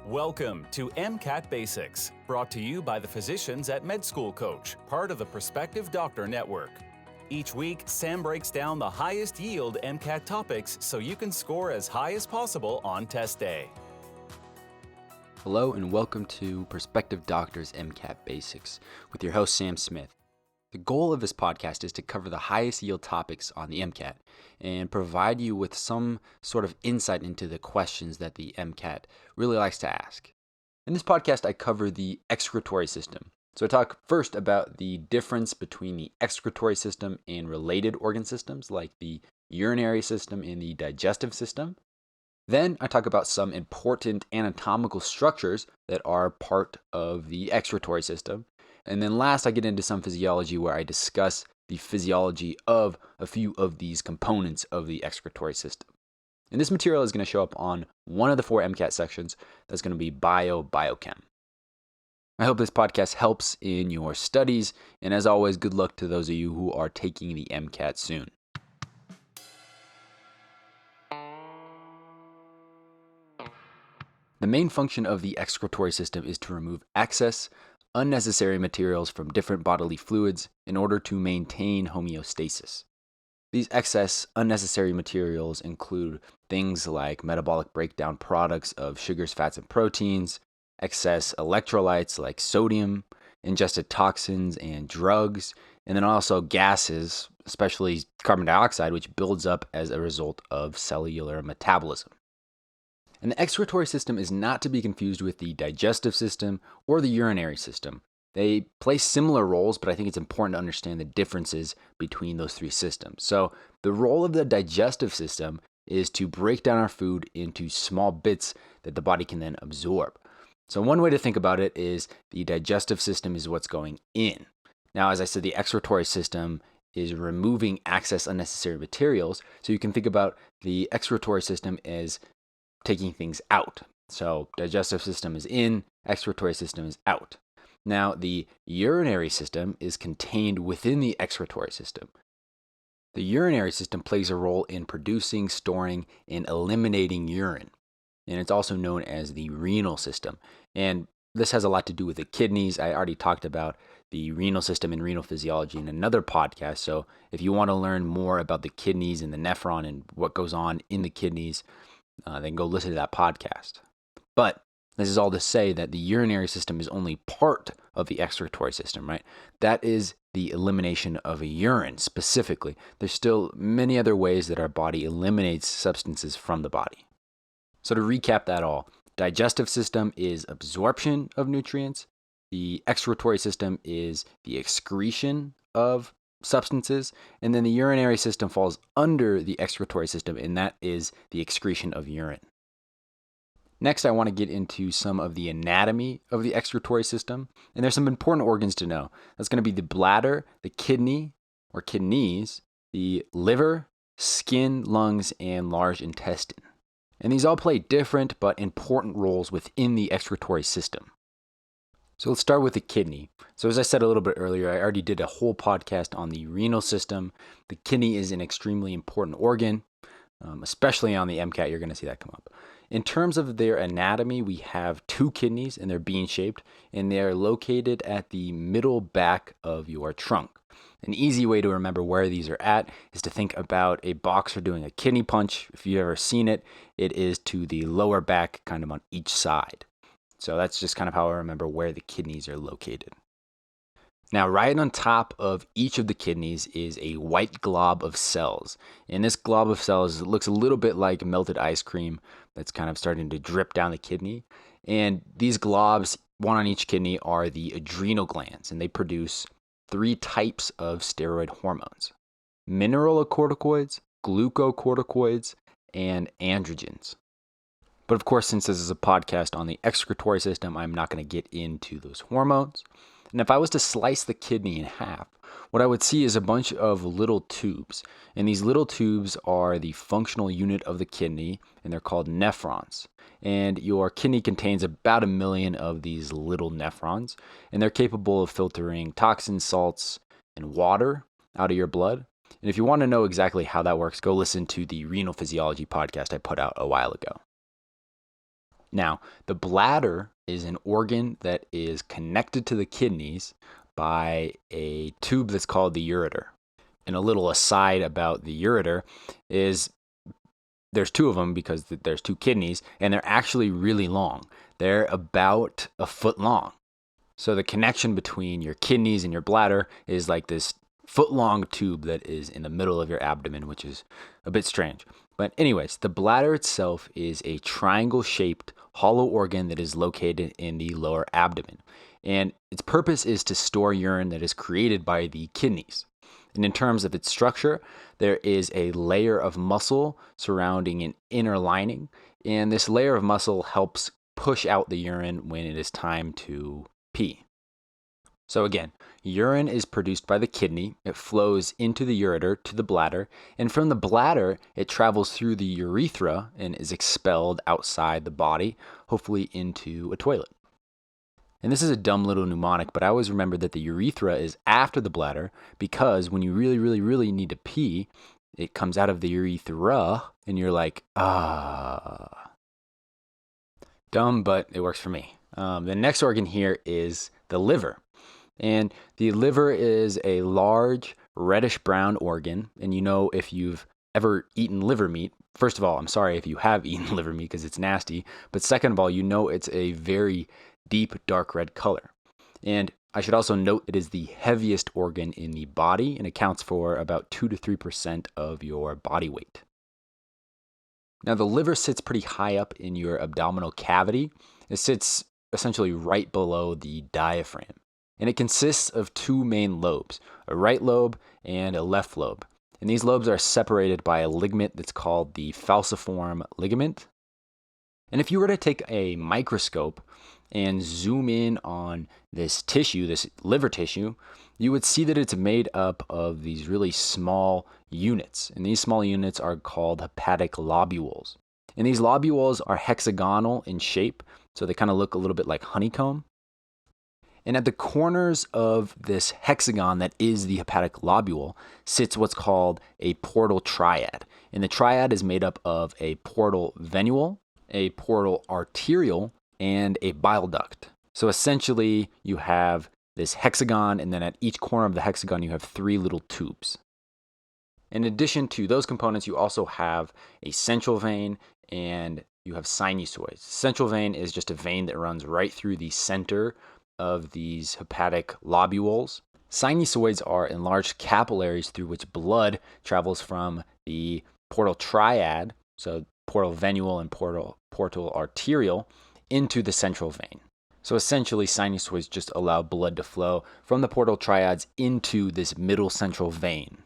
Welcome to MCAT Basics, brought to you by the physicians at Med School Coach, part of the Prospective Doctor Network. Each week, Sam breaks down the highest yield MCAT topics so you can score as high as possible on test day. Hello and welcome to Prospective Doctor's MCAT Basics with your host Sam Smith. The goal of this podcast is to cover the highest yield topics on the MCAT and provide you with some sort of insight into the questions that the MCAT really likes to ask. In this podcast, I cover the excretory system. So I talk first about the difference between the excretory system and related organ systems like the urinary system and the digestive system. Then I talk about some important anatomical structures that are part of the excretory system. And then last, I get into some physiology where I discuss the physiology of a few of these components of the excretory system. And this material is going to show up on one of the 4 MCAT sections. That's going to be biochem. I hope this podcast helps in your studies. And as always, good luck to those of you who are taking the MCAT soon. The main function of the excretory system is to remove excess, unnecessary materials from different bodily fluids in order to maintain homeostasis. These excess, unnecessary materials include things like metabolic breakdown products of sugars, fats, and proteins, excess electrolytes like sodium, ingested toxins and drugs, and then also gases, especially carbon dioxide, which builds up as a result of cellular metabolism. And the excretory system is not to be confused with the digestive system or the urinary system. They play similar roles, but I think it's important to understand the differences between those 3 systems. So the role of the digestive system is to break down our food into small bits that the body can then absorb. So one way to think about it is the digestive system is what's going in. Now, as I said, the excretory system is removing excess unnecessary materials. So you can think about the excretory system as taking things out. So digestive system is in, excretory system is out. Now, the urinary system is contained within the excretory system. The urinary system plays a role in producing, storing, and eliminating urine. And it's also known as the renal system. And this has a lot to do with the kidneys. I already talked about the renal system and renal physiology in another podcast. So if you want to learn more about the kidneys and the nephron and what goes on in the kidneys, then go listen to that podcast. But this is all to say that the urinary system is only part of the excretory system, right? That is the elimination of a urine specifically. There's still many other ways that our body eliminates substances from the body. So to recap that all, digestive system is absorption of nutrients. The excretory system is the excretion of substances, and then the urinary system falls under the excretory system, and that is the excretion of urine. Next, I want to get into some of the anatomy of the excretory system, and there's some important organs to know. That's going to be the bladder, the kidney or kidneys, the liver, skin, lungs, and large intestine. And these all play different but important roles within the excretory system. So let's start with the kidney. So as I said a little bit earlier, I already did a whole podcast on the renal system. The kidney is an extremely important organ, especially on the MCAT, you're going to see that come up. In terms of their anatomy, we have 2 kidneys and they're bean-shaped, and they're located at the middle back of your trunk. An easy way to remember where these are at is to think about a boxer doing a kidney punch. If you've ever seen it, it is to the lower back, kind of on each side. So that's just kind of how I remember where the kidneys are located. Now, right on top of each of the kidneys is a white glob of cells. And this glob of cells looks a little bit like melted ice cream that's kind of starting to drip down the kidney. And these globs, one on each kidney, are the adrenal glands, and they produce 3 types of steroid hormones: mineralocorticoids, glucocorticoids, and androgens. But of course, since this is a podcast on the excretory system, I'm not going to get into those hormones. And if I was to slice the kidney in half, what I would see is a bunch of little tubes. And these little tubes are the functional unit of the kidney, and they're called nephrons. And your kidney contains about 1 million of these little nephrons, and they're capable of filtering toxins, salts, and water out of your blood. And if you want to know exactly how that works, go listen to the renal physiology podcast I put out a while ago. Now, the bladder is an organ that is connected to the kidneys by a tube that's called the ureter. And a little aside about the ureter is there's two of them because there's two kidneys, and they're actually really long. They're about a foot long. So the connection between your kidneys and your bladder is like this foot-long tube that is in the middle of your abdomen, which is a bit strange. But anyways, the bladder itself is a triangle-shaped hollow organ that is located in the lower abdomen. And its purpose is to store urine that is created by the kidneys. And in terms of its structure, there is a layer of muscle surrounding an inner lining. And this layer of muscle helps push out the urine when it is time to pee. So again, urine is produced by the kidney. It flows into the ureter to the bladder, and from the bladder, it travels through the urethra and is expelled outside the body, hopefully into a toilet. And this is a dumb little mnemonic, but I always remember that the urethra is after the bladder because when you really, really, really need to pee, it comes out of the urethra, and you're like, ah. Dumb, but it works for me. The next organ here is the liver. And the liver is a large reddish brown organ. And you know, if you've ever eaten liver meat, first of all, I'm sorry if you have eaten liver meat because it's nasty. But second of all, you know it's a very deep dark red color. And I should also note it is the heaviest organ in the body and accounts for about 2 to 3% of your body weight. Now, the liver sits pretty high up in your abdominal cavity. It sits essentially right below the diaphragm. And it consists of two main lobes, a right lobe and a left lobe. And these lobes are separated by a ligament that's called the falciform ligament. And if you were to take a microscope and zoom in on this tissue, this liver tissue, you would see that it's made up of these really small units. And these small units are called hepatic lobules. And these lobules are hexagonal in shape, so they kind of look a little bit like honeycomb. And at the corners of this hexagon that is the hepatic lobule sits what's called a portal triad. And the triad is made up of a portal venule, a portal arteriole, and a bile duct. So essentially, you have this hexagon, and then at each corner of the hexagon, you have three little tubes. In addition to those components, you also have a central vein and you have sinusoids. Central vein is just a vein that runs right through the center of these hepatic lobules. Sinusoids are enlarged capillaries through which blood travels from the portal triad, so portal venule and portal arteriole, into the central vein. So essentially, sinusoids just allow blood to flow from the portal triads into this middle central vein.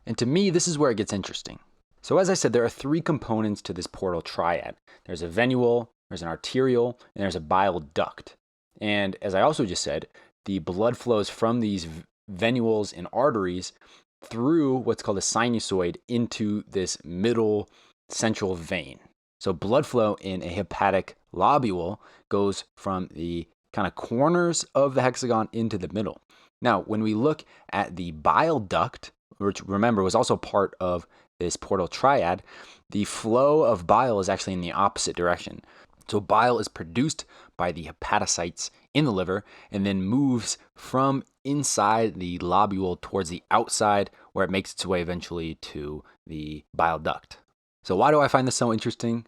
And to me, this is where it gets interesting. So as I said, there are three components to this portal triad. There's a venule, there's an arteriole, and there's a bile duct. And as I also just said, the blood flows from these venules and arteries through what's called a sinusoid into this middle central vein. So blood flow in a hepatic lobule goes from the kind of corners of the hexagon into the middle. Now, when we look at the bile duct, which remember was also part of this portal triad, the flow of bile is actually in the opposite direction. So bile is produced by the hepatocytes in the liver and then moves from inside the lobule towards the outside where it makes its way eventually to the bile duct. So why do I find this so interesting?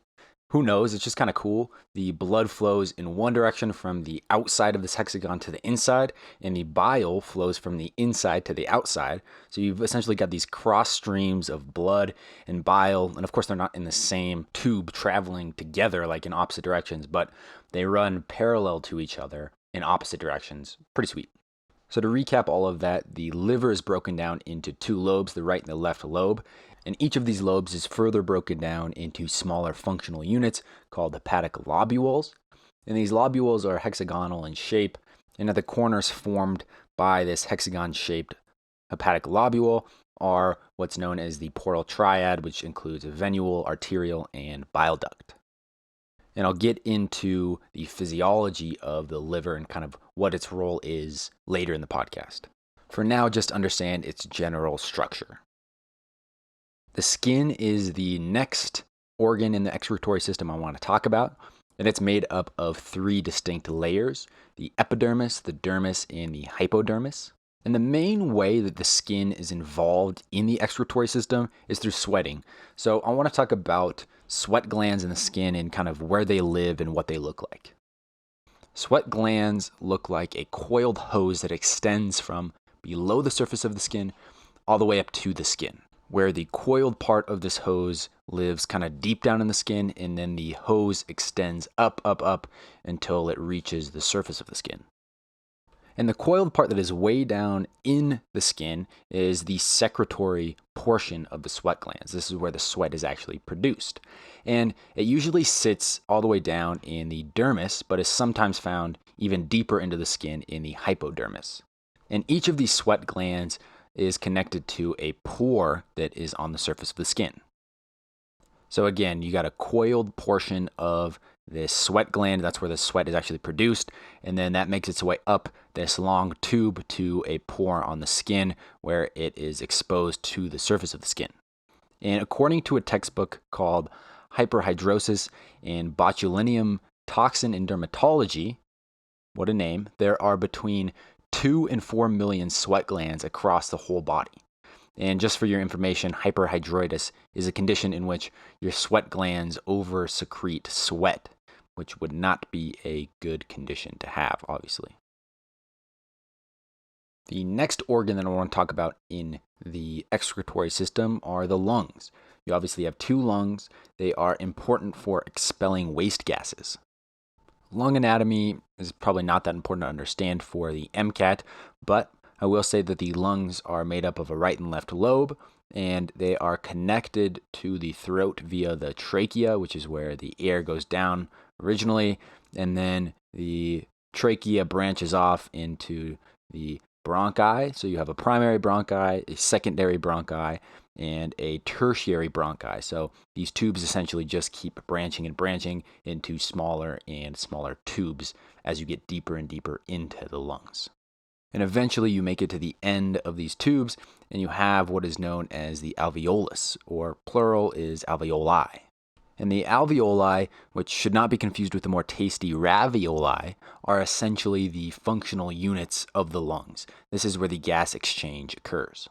Who knows? It's just kind of cool. The blood flows in one direction from the outside of this hexagon to the inside, and the bile flows from the inside to the outside. So you've essentially got these cross streams of blood and bile, and of course they're not in the same tube traveling together like in opposite directions, but they run parallel to each other in opposite directions. Pretty sweet. So to recap all of that, the liver is broken down into two lobes, the right and the left lobe. And each of these lobes is further broken down into smaller functional units called hepatic lobules. And these lobules are hexagonal in shape, and at the corners formed by this hexagon-shaped hepatic lobule are what's known as the portal triad, which includes a venule, arteriole, and bile duct. And I'll get into the physiology of the liver and kind of what its role is later in the podcast. For now, just understand its general structure. The skin is the next organ in the excretory system I want to talk about. And it's made up of 3 distinct layers: the epidermis, the dermis, and the hypodermis. And the main way that the skin is involved in the excretory system is through sweating. So I want to talk about sweat glands in the skin and kind of where they live and what they look like. Sweat glands look like a coiled hose that extends from below the surface of the skin all the way up to the skin, where the coiled part of this hose lives kind of deep down in the skin, and then the hose extends up until it reaches the surface of the skin. And the coiled part that is way down in the skin is the secretory portion of the sweat glands. This is where the sweat is actually produced. And it usually sits all the way down in the dermis, but is sometimes found even deeper into the skin in the hypodermis. And each of these sweat glands is connected to a pore that is on the surface of the skin. So again, you got a coiled portion of this sweat gland. That's where the sweat is actually produced. And then that makes its way up this long tube to a pore on the skin where it is exposed to the surface of the skin. And according to a textbook called Hyperhidrosis and Botulinum Toxin in Dermatology, what a name, there are between 2 and 4 million sweat glands across the whole body. And just for your information, hyperhidrosis is a condition in which your sweat glands over-secrete sweat, which would not be a good condition to have, obviously. The next organ that I want to talk about in the excretory system are the lungs. You obviously have 2 lungs. They are important for expelling waste gases. Lung anatomy is probably not that important to understand for the MCAT, but I will say that the lungs are made up of a right and left lobe, and they are connected to the throat via the trachea, which is where the air goes down originally, and then the trachea branches off into the bronchi. So you have a primary bronchi, a secondary bronchi, and a tertiary bronchi. So these tubes essentially just keep branching and branching into smaller and smaller tubes as you get deeper and deeper into the lungs. And eventually you make it to the end of these tubes, and you have what is known as the alveolus, or plural is alveoli. And the alveoli, which should not be confused with the more tasty ravioli, are essentially the functional units of the lungs. This is where the gas exchange occurs.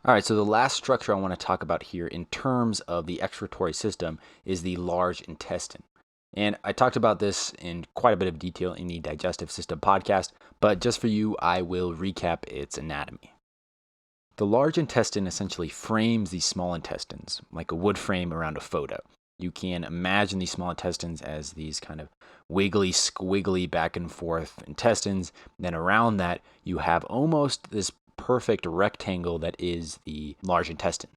All right, so the last structure I want to talk about here in terms of the excretory system is the large intestine. And I talked about this in quite a bit of detail in the Digestive System podcast, but just for you, I will recap its anatomy. The large intestine essentially frames the small intestines, like a wood frame around a photo. You can imagine these small intestines as these kind of wiggly, squiggly, back and forth intestines. Then around that, you have almost this perfect rectangle that is the large intestine.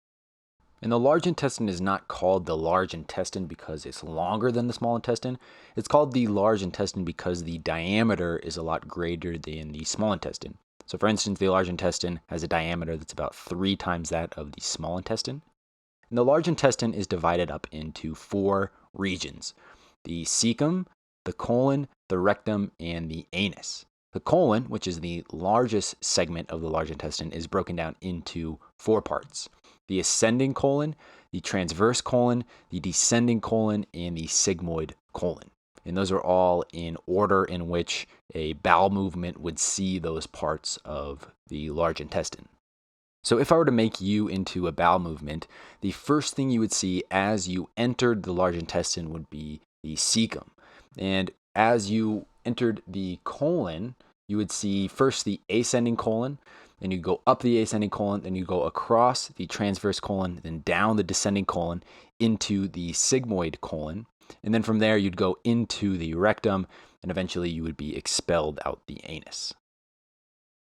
And the large intestine is not called the large intestine because it's longer than the small intestine. It's called the large intestine because the diameter is a lot greater than the small intestine. So for instance, the large intestine has a diameter that's about 3 times that of the small intestine. And the large intestine is divided up into 4 regions: the cecum, the colon, the rectum, and the anus. The colon, which is the largest segment of the large intestine, is broken down into 4 parts: the ascending colon, the transverse colon, the descending colon, and the sigmoid colon. And those are all in order in which a bowel movement would see those parts of the large intestine. So if I were to make you into a bowel movement, the first thing you would see as you entered the large intestine would be the cecum. And as you entered the colon, you would see first the ascending colon, then you go up the ascending colon, then you go across the transverse colon, then down the descending colon into the sigmoid colon. And then from there, you'd go into the rectum, and eventually you would be expelled out the anus.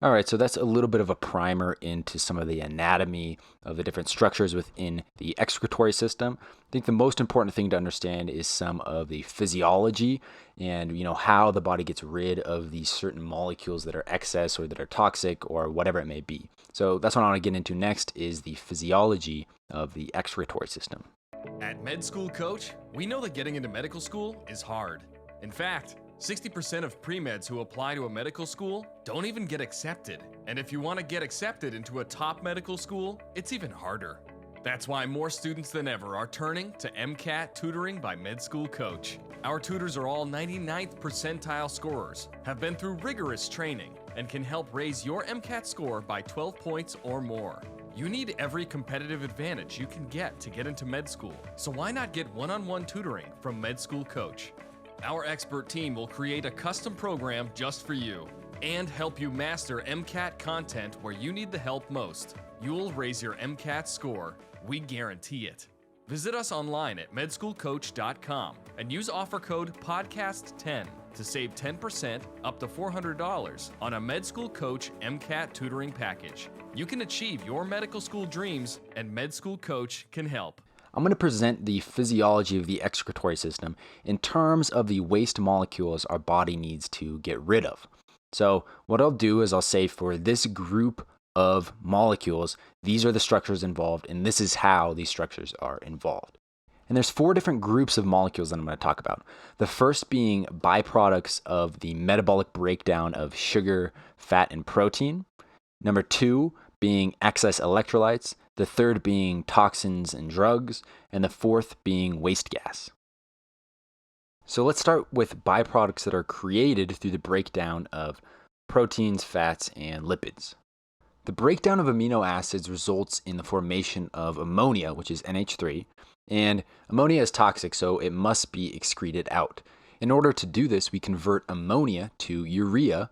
All right, so that's a little bit of a primer into some of the anatomy of the different structures within the excretory system. I think the most important thing to understand is some of the physiology and, how the body gets rid of these certain molecules that are excess or that are toxic or whatever it may be. So that's what I want to get into next is the physiology of the excretory system. At Med School Coach, we know that getting into medical school is hard. In fact, 60% of pre-meds who apply to a medical school don't even get accepted. And if you want to get accepted into a top medical school, it's even harder. That's why more students than ever are turning to MCAT tutoring by Med School Coach. Our tutors are all 99th percentile scorers, have been through rigorous training, and can help raise your MCAT score by 12 points or more. You need every competitive advantage you can get to get into med school, so why not get one-on-one tutoring from Med School Coach? Our expert team will create a custom program just for you and help you master MCAT content where you need the help most. You'll raise your MCAT score. We guarantee it. Visit us online at medschoolcoach.com and use offer code PODCAST10 to save 10% up to $400 on a Med School Coach MCAT tutoring package. You can achieve your medical school dreams, and Med School Coach can help. I'm going to present the physiology of the excretory system in terms of the waste molecules our body needs to get rid of. So what I'll do is I'll say for this group of molecules, these are the structures involved, and this is how these structures are involved. And there's 4 different groups of molecules that I'm going to talk about. The first being byproducts of the metabolic breakdown of sugar, fat, and protein. Number 2 being excess electrolytes. The third being toxins and drugs. And the fourth being waste gas. So let's start with byproducts that are created through the breakdown of proteins, fats, and lipids. The breakdown of amino acids results in the formation of ammonia, which is NH3, and ammonia is toxic, so it must be excreted out. In order to do this, we convert ammonia to urea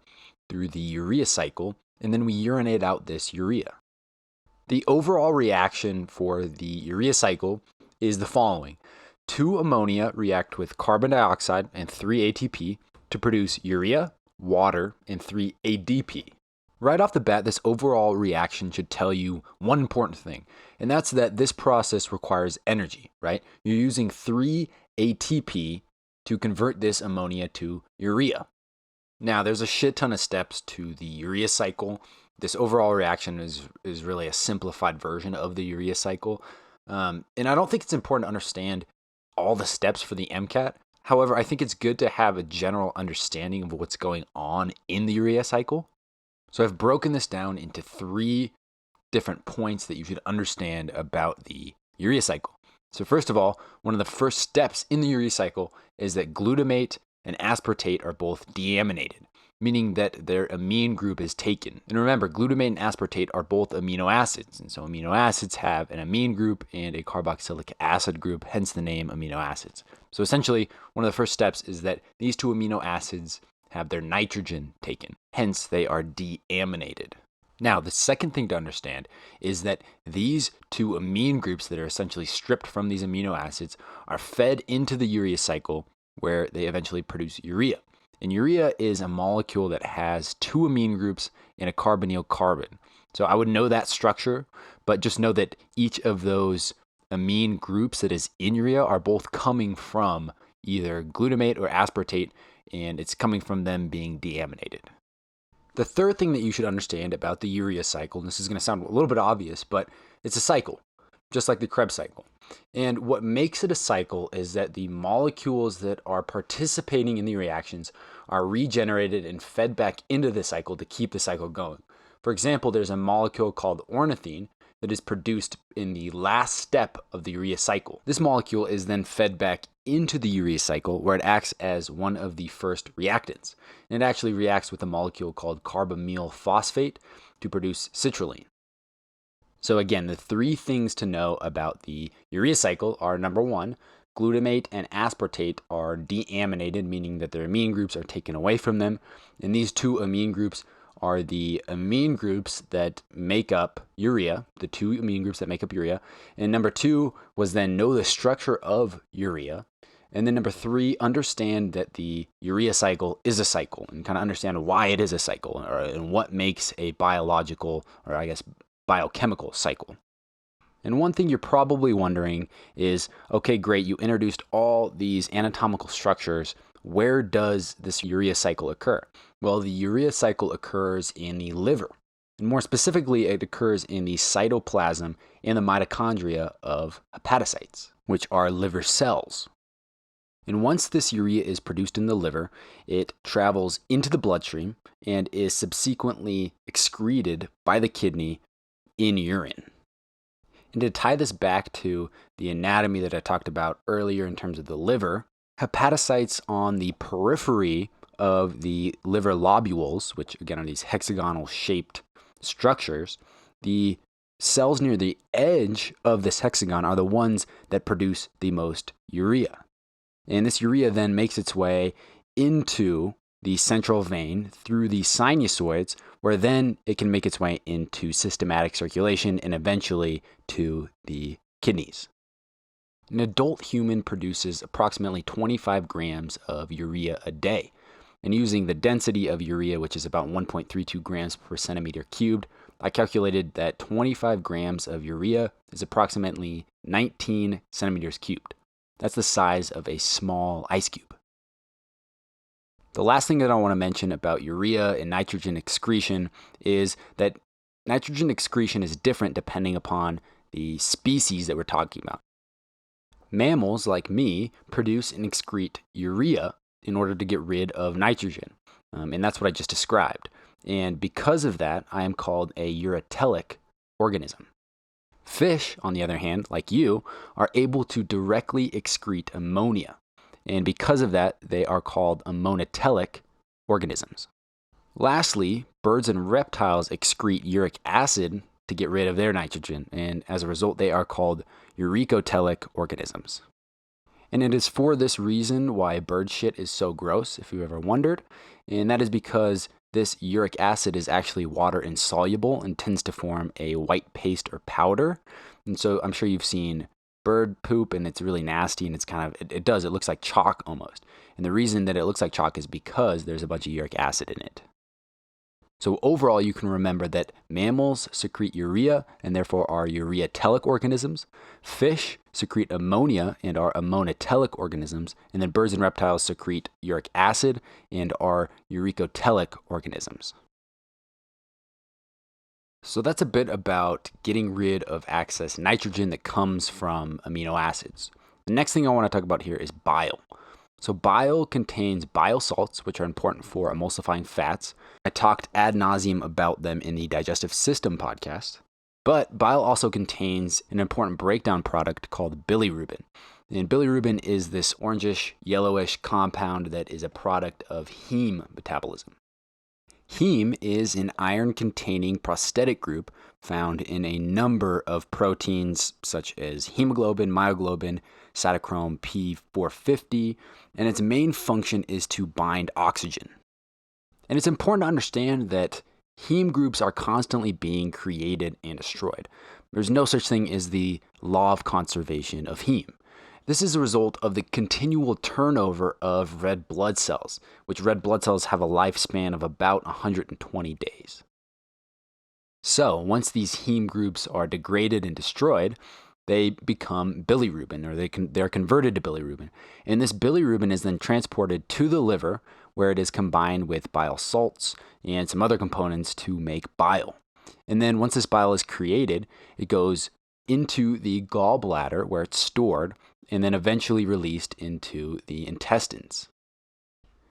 through the urea cycle, and then we urinate out this urea. The overall reaction for the urea cycle is the following. 2 ammonia react with carbon dioxide and 3 ATP to produce urea, water, and 3 ADP. Right off the bat, this overall reaction should tell you one important thing, and that's that this process requires energy, right? You're using 3 ATP to convert this ammonia to urea. Now, there's a shit ton of steps to the urea cycle. This overall reaction is really a simplified version of the urea cycle. And I don't think it's important to understand all the steps for the MCAT. However, I think it's good to have a general understanding of what's going on in the urea cycle. So I've broken this down into 3 different points that you should understand about the urea cycle. So first of all, one of the first steps in the urea cycle is that glutamate and aspartate are both deaminated, meaning that their amine group is taken. And remember, glutamate and aspartate are both amino acids, and so amino acids have an amine group and a carboxylic acid group, hence the name amino acids. So essentially, one of the first steps is that these 2 amino acids have their nitrogen taken, hence they are deaminated. Now, the second thing to understand is that these 2 amine groups that are essentially stripped from these amino acids are fed into the urea cycle where they eventually produce urea. And urea is a molecule that has 2 amine groups and a carbonyl carbon. So I would know that structure, but just know that each of those amine groups that is in urea are both coming from either glutamate or aspartate, and it's coming from them being deaminated. The third thing that you should understand about the urea cycle, and this is going to sound a little bit obvious, but it's a cycle, just like the Krebs cycle. And what makes it a cycle is that the molecules that are participating in the reactions are regenerated and fed back into the cycle to keep the cycle going. For example, there's a molecule called ornithine that is produced in the last step of the urea cycle. This molecule is then fed back into the urea cycle where it acts as one of the first reactants. And it actually reacts with a molecule called carbamyl phosphate to produce citrulline. So again, the 3 things to know about the urea cycle are number 1, glutamate and aspartate are deaminated, meaning that their amine groups are taken away from them. And these 2 amine groups are the amine groups that make up urea, the 2 amine groups that make up urea. And number 2 was then know the structure of urea. And then number 3, understand that the urea cycle is a cycle and kind of understand why it is a cycle and what makes a biological, or I guess biochemical cycle. And one thing you're probably wondering is, okay, great, you introduced all these anatomical structures. Where does this urea cycle occur? Well, the urea cycle occurs in the liver. And more specifically, it occurs in the cytoplasm and the mitochondria of hepatocytes, which are liver cells. And once this urea is produced in the liver, it travels into the bloodstream and is subsequently excreted by the kidney in urine. And to tie this back to the anatomy that I talked about earlier in terms of the liver, hepatocytes on the periphery of the liver lobules, which again are these hexagonal shaped structures, the cells near the edge of this hexagon are the ones that produce the most urea. And this urea then makes its way into the central vein through the sinusoids, where then it can make its way into systematic circulation and eventually to the kidneys. An adult human produces approximately 25 grams of urea a day. And using the density of urea, which is about 1.32 grams per centimeter cubed, I calculated that 25 grams of urea is approximately 19 centimeters cubed. That's the size of a small ice cube. The last thing that I want to mention about urea and nitrogen excretion is that nitrogen excretion is different depending upon the species that we're talking about. Mammals, like me, produce and excrete urea in order to get rid of nitrogen, and that's what I just described. And because of that, I am called a uretelic organism. Fish, on the other hand, like you, are able to directly excrete ammonia. And because of that, they are called ammonotelic organisms. Lastly, birds and reptiles excrete uric acid to get rid of their nitrogen, and as a result, they are called uricotelic organisms. And it is for this reason why bird shit is so gross, if you ever wondered, and that is because this uric acid is actually water insoluble and tends to form a white paste or powder. And so I'm sure you've seen bird poop, and it's really nasty, and it's it looks like chalk almost. And the reason that it looks like chalk is because there's a bunch of uric acid in it. So overall, you can remember that mammals secrete urea and therefore are ureatelic organisms. Fish secrete ammonia and are ammonotelic organisms. And then birds and reptiles secrete uric acid and are uricotelic organisms. So that's a bit about getting rid of excess nitrogen that comes from amino acids. The next thing I want to talk about here is bile. So bile contains bile salts, which are important for emulsifying fats. I talked ad nauseum about them in the digestive system podcast. But bile also contains an important breakdown product called bilirubin. And bilirubin is this orangish, yellowish compound that is a product of heme metabolism. Heme is an iron-containing prosthetic group found in a number of proteins such as hemoglobin, myoglobin, cytochrome P450, and its main function is to bind oxygen. And it's important to understand that heme groups are constantly being created and destroyed. There's no such thing as the law of conservation of heme. This is a result of the continual turnover of red blood cells, which red blood cells have a lifespan of about 120 days. So, once these heme groups are degraded and destroyed, they become bilirubin, or they're converted to bilirubin. And this bilirubin is then transported to the liver, where it is combined with bile salts and some other components to make bile. And then once this bile is created, it goes into the gallbladder, where it's stored, and then eventually released into the intestines.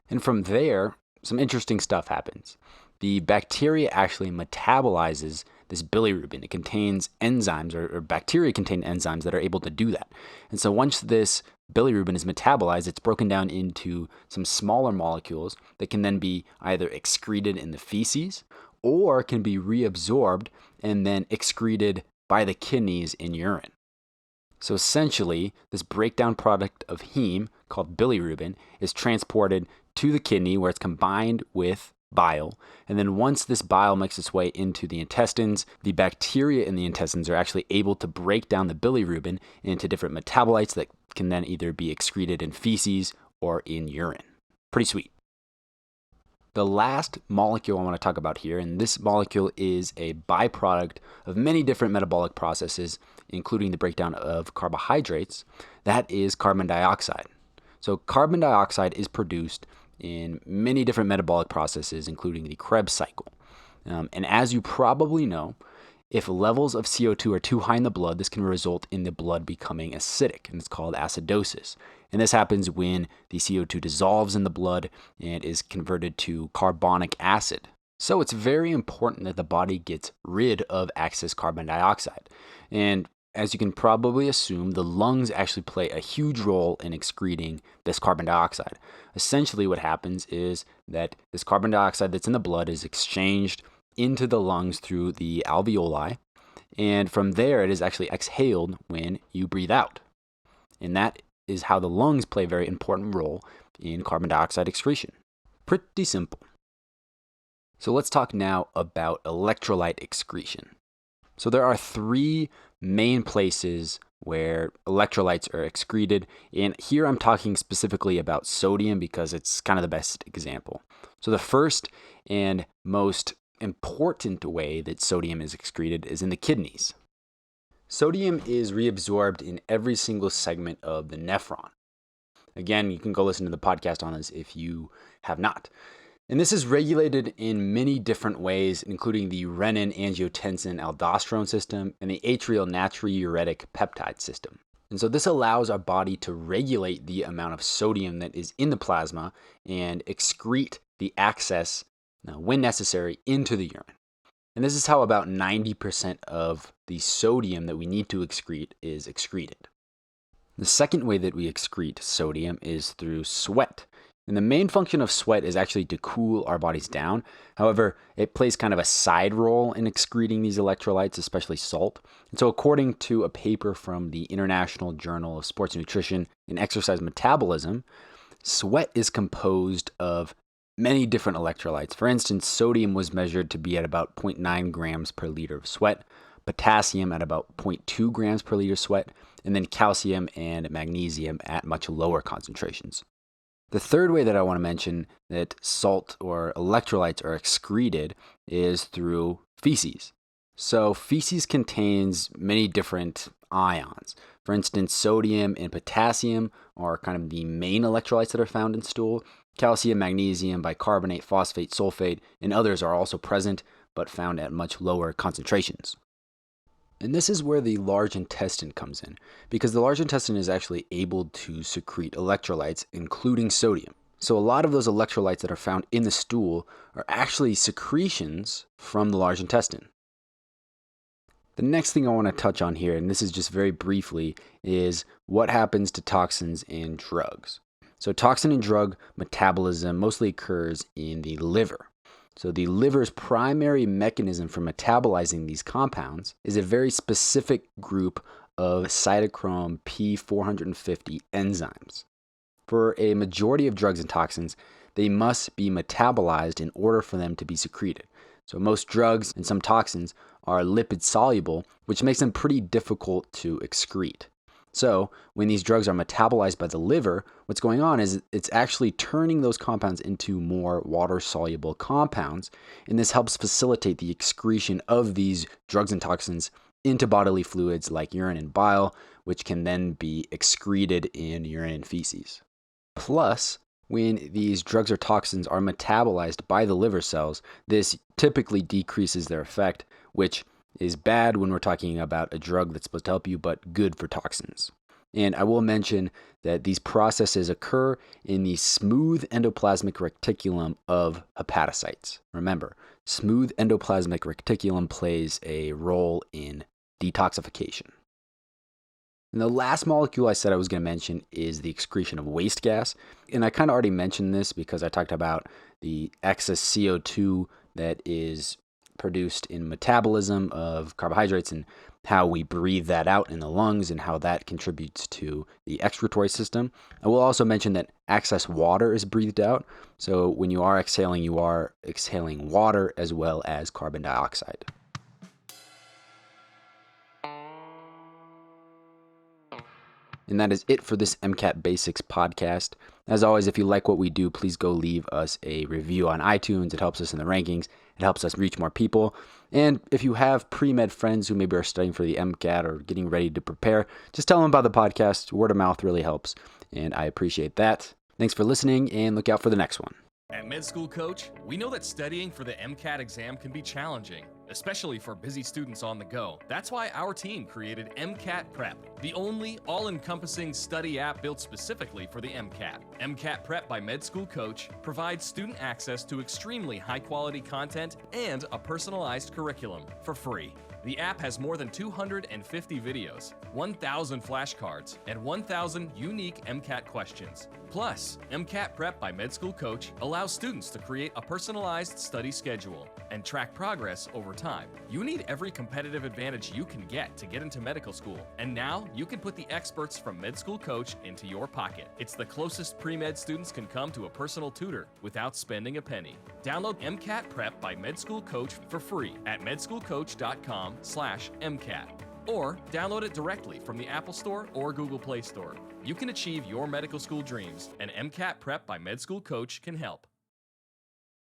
And from there, some interesting stuff happens. The bacteria actually metabolizes this bilirubin. It contains enzymes, or bacteria contain enzymes that are able to do that. And so once this bilirubin is metabolized, it's broken down into some smaller molecules that can then be either excreted in the feces or can be reabsorbed and then excreted by the kidneys in urine. So essentially, this breakdown product of heme, called bilirubin, is transported to the kidney where it's combined with bile. And then once this bile makes its way into the intestines, the bacteria in the intestines are actually able to break down the bilirubin into different metabolites that can then either be excreted in feces or in urine. Pretty sweet. The last molecule I want to talk about here, and this molecule is a byproduct of many different metabolic processes, including the breakdown of carbohydrates, that is carbon dioxide. So carbon dioxide is produced in many different metabolic processes, including the Krebs cycle. And as you probably know, if levels of CO2 are too high in the blood, this can result in the blood becoming acidic, and it's called acidosis. And this happens when the CO2 dissolves in the blood and is converted to carbonic acid. So it's very important that the body gets rid of excess carbon dioxide. And as you can probably assume, the lungs actually play a huge role in excreting this carbon dioxide. Essentially, what happens is that this carbon dioxide that's in the blood is exchanged into the lungs through the alveoli, and from there it is actually exhaled when you breathe out. And that is how the lungs play a very important role in carbon dioxide excretion. Pretty simple. So let's talk now about electrolyte excretion. So there are three main places where electrolytes are excreted, and here I'm talking specifically about sodium because it's kind of the best example. So the first and most important way that sodium is excreted is in the kidneys. Sodium is reabsorbed in every single segment of the nephron. Again, you can go listen to the podcast on this if you have not. And this is regulated in many different ways, including the renin-angiotensin-aldosterone system and the atrial natriuretic peptide system. And so this allows our body to regulate the amount of sodium that is in the plasma and excrete the excess, when necessary, into the urine. And this is how about 90% of the sodium that we need to excrete is excreted. The second way that we excrete sodium is through sweat. And the main function of sweat is actually to cool our bodies down. However, it plays kind of a side role in excreting these electrolytes, especially salt. And so according to a paper from the International Journal of Sports Nutrition and Exercise Metabolism, sweat is composed of many different electrolytes. For instance, sodium was measured to be at about 0.9 grams per liter of sweat, potassium at about 0.2 grams per liter of sweat, and then calcium and magnesium at much lower concentrations. The third way that I want to mention that salt or electrolytes are excreted is through feces. So feces contains many different ions. For instance, sodium and potassium are kind of the main electrolytes that are found in stool. Calcium, magnesium, bicarbonate, phosphate, sulfate, and others are also present, but found at much lower concentrations. And this is where the large intestine comes in, because the large intestine is actually able to secrete electrolytes, including sodium. So a lot of those electrolytes that are found in the stool are actually secretions from the large intestine. The next thing I want to touch on here, and this is just very briefly, is what happens to toxins and drugs. So toxin and drug metabolism mostly occurs in the liver. So the liver's primary mechanism for metabolizing these compounds is a very specific group of cytochrome P450 enzymes. For a majority of drugs and toxins, they must be metabolized in order for them to be secreted. So most drugs and some toxins are lipid soluble, which makes them pretty difficult to excrete. So when these drugs are metabolized by the liver, what's going on is it's actually turning those compounds into more water-soluble compounds, and this helps facilitate the excretion of these drugs and toxins into bodily fluids like urine and bile, which can then be excreted in urine and feces. Plus, when these drugs or toxins are metabolized by the liver cells, this typically decreases their effect, which is bad when we're talking about a drug that's supposed to help you, but good for toxins. And I will mention that these processes occur in the smooth endoplasmic reticulum of hepatocytes. Remember, smooth endoplasmic reticulum plays a role in detoxification. And the last molecule I said I was going to mention is the excretion of waste gas. And I kind of already mentioned this because I talked about the excess CO2 that is produced in metabolism of carbohydrates and how we breathe that out in the lungs and how that contributes to the excretory system. I will also mention that excess water is breathed out. So when you are exhaling water as well as carbon dioxide. And that is it for this MCAT Basics podcast. As always, if you like what we do, please go leave us a review on iTunes. It helps us in the rankings. It helps us reach more people. And if you have pre-med friends who maybe are studying for the MCAT or getting ready to prepare, just tell them about the podcast. Word of mouth really helps, and I appreciate that. Thanks for listening, and look out for the next one. At Med School Coach, we know that studying for the MCAT exam can be challenging. especially for busy students on the go. That's why our team created MCAT Prep, the only all-encompassing study app built specifically for the MCAT. MCAT Prep by Med School Coach provides student access to extremely high-quality content and a personalized curriculum for free. The app has more than 250 videos, 1,000 flashcards, and 1,000 unique MCAT questions. Plus, MCAT Prep by Med School Coach allows students to create a personalized study schedule and track progress over time. You need every competitive advantage you can get to get into medical school, and now you can put the experts from Med School Coach into your pocket. It's the closest pre-med students can come to a personal tutor without spending a penny. Download MCAT Prep by Med School Coach for free at medschoolcoach.com/MCAT. Or download it directly from the Apple Store or Google Play Store. You can achieve your medical school dreams, and MCAT Prep by Med School Coach can help.